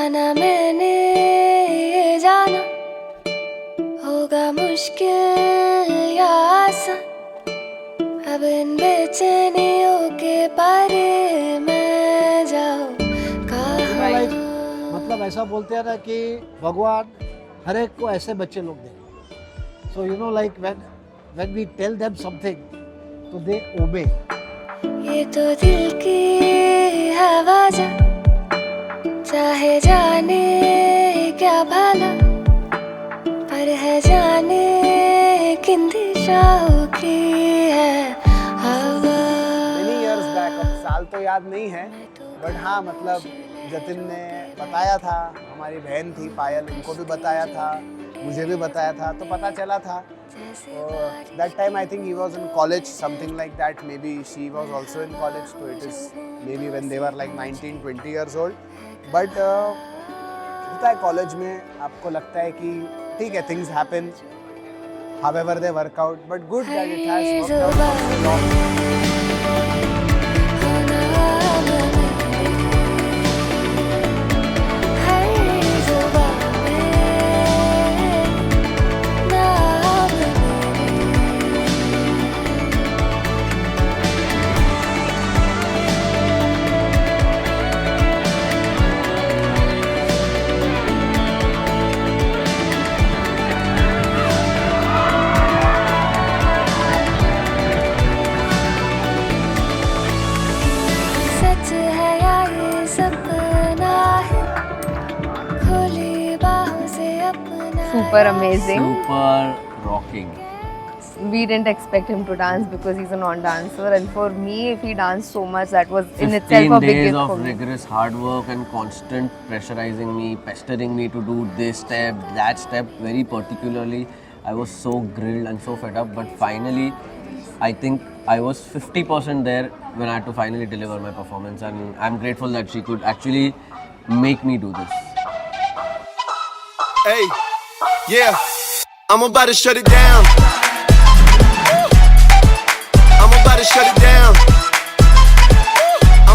था ना मैंने ये जाना होगा मुश्किल या आसान, अब इन बेचैनियों के पारे मैं जाऊं कहाँ। मतलब ऐसा बोलते हैं ना कि भगवान हर एक को ऐसे बच्चे लोग दे। So you know like when we tell them something तो दे ओबे। ये तो दिल की हवा जा चाहे जाने क्या भला, पर है जाने किन दिशाओं की है हवा। Many years back, अब साल तो याद नहीं है, बट हाँ मतलब जतिन ने बताया था, हमारी बहन थी पायल, उनको भी बताया था, मुझे भी बताया था, तो पता चला था। That time I think he was in college, something like that. Maybe she was also in college. So it is maybe when they were like 19, 20 years old. But होता है कॉलेज में, आपको लगता है कि ठीक है, things happen, however they work out. But good that it has worked out for so long. Super amazing. Super rocking. We didn't expect him to dance because he's a non-dancer, and for me, if he danced so much, that was in itself a 15 big days gift of for me. rigorous hard work and constant pressurizing me, pestering me to do this step, that step very particularly. I was so grilled and so fed up, but finally, I think I was 50% there when I had to finally deliver my performance, and I'm grateful that she could actually make me do this. Hey, yeah, I'm about to shut it down. I'm about to shut it down.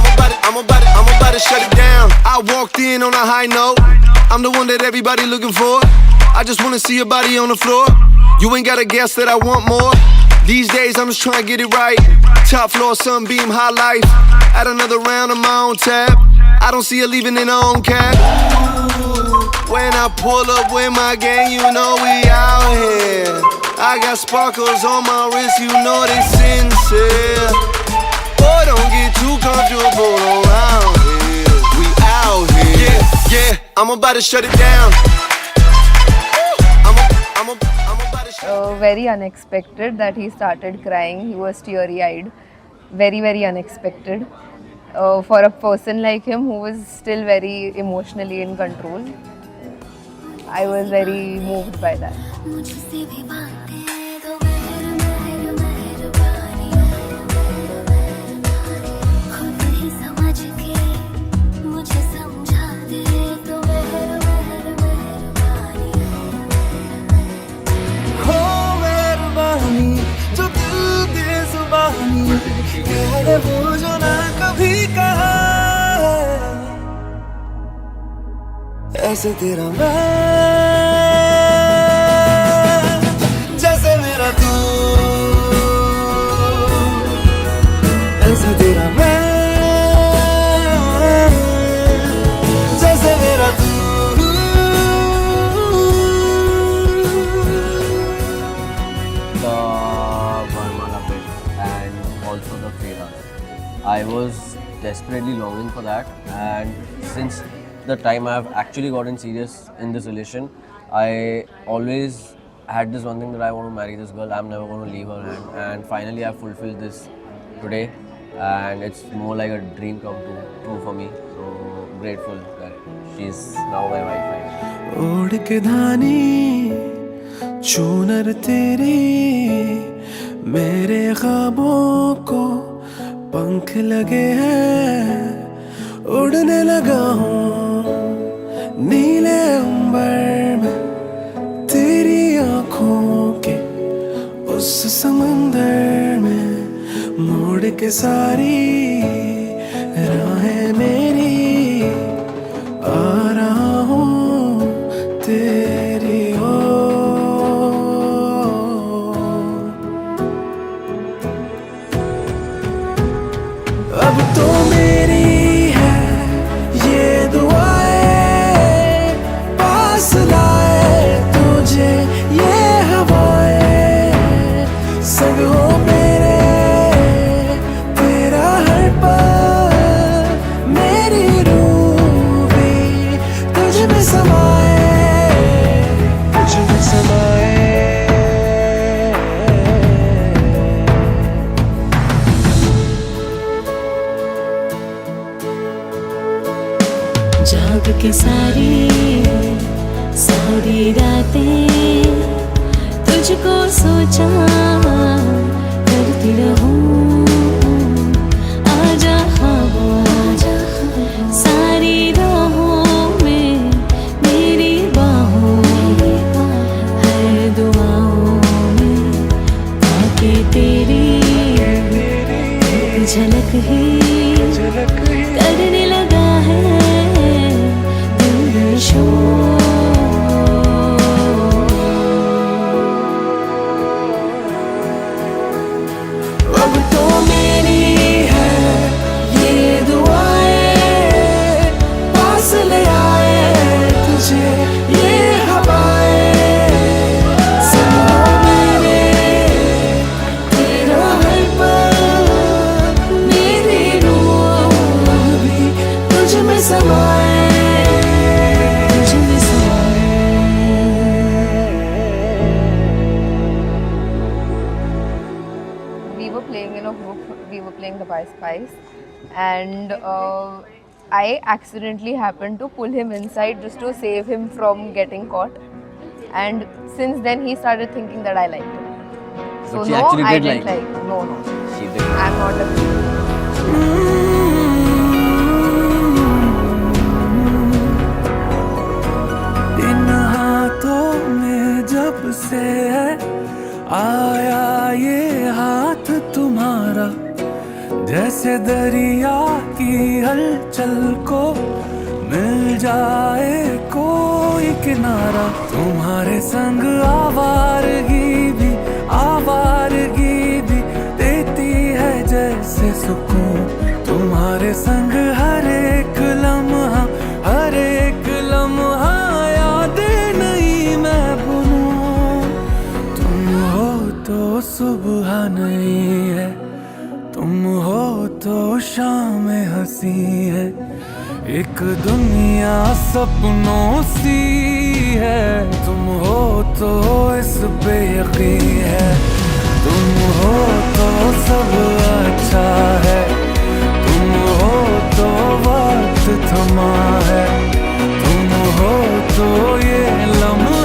I'm about to shut it down. I walked in on a high note. I'm the one that everybody looking for. I just wanna see your body on the floor. You ain't gotta guess that I want more. These days I'm just trying to get it right. Top floor, sunbeam, high life. Add another round of my own tab. I don't see her leaving in her own cab. When I pull up with my gang, you know we out here. I got sparkles on my wrist, you know they sincere. Boy, don't get too comfortable around here. We out here. Yeah, yeah, I'm about to shut it down. I'm about to shut it down. Very unexpected that he started crying. He was teary-eyed. Very, very unexpected. For a person like him who was still very emotionally in control, I was very moved by that. वो जो ना कभी कहा ऐसे तेरा मैं जैसे मेरा तू, ऐसे तेरा मैं जैसे मेरा तू. The Varmala bit and also the Feras. I was desperately longing for that, and since the time I've actually gotten serious in this relation, I always had this one thing that I want to marry this girl. I'm never going to leave her hand, and finally I've fulfilled this today, and it's more like a dream come true for me. So grateful that she's now my wife. ओढ़ के धानी चूनर तेरी मेरे ख्वाबों को पंख लगे हैं, उड़ने लगा हूँ नीले अंबर में तेरी आँखों के उस समंदर में, मोड़ के सारी राहें मेरी आ रहा संग हो मेरे, तेरा हर पल मेरी रूह भी तुझ में समाए, तुझ में समाए। जाग के सारी सारी रातें तुझको सोचा करती रहूं, आजा आजा सारी राहों में मेरी बाहों में, हर दुआओं में आके तेरी झलक ही करने लगा है दिल में शोर। अब तो मेरी है ये दुआएं, पास ले आए तुझे ये हवाएं, संग हो मेरे, तेरा हर पल मेरी रूह भी तुझ में समाए, तुझ में समाए। We were playing in a group, we were playing the Spice Spice, and I accidentally happened to pull him inside just to save him from getting caught. And since then, he started thinking that I liked him. So But she no, actually I did didn't like like him. No, no, She did. I'm not a. इन हाथों में जब से है आया ये हाथ तुम्हारा, जैसे दरिया की हलचल को मिल जाए कोई किनारा। तुम्हारे संग आवारगी भी देती है जैसे सुकून। तुम्हारे संग हर एक लम्हा यादें नहीं मैं भूलूं। तुम हो तो सुबह नहीं है, तुम हो तो शाम हंसी है, एक दुनिया सपनों सी है। तुम हो तो इस पे यकीन है, तुम हो तो सब अच्छा है, तुम हो तो वक्त थमा है, तुम हो तो ये लम्हा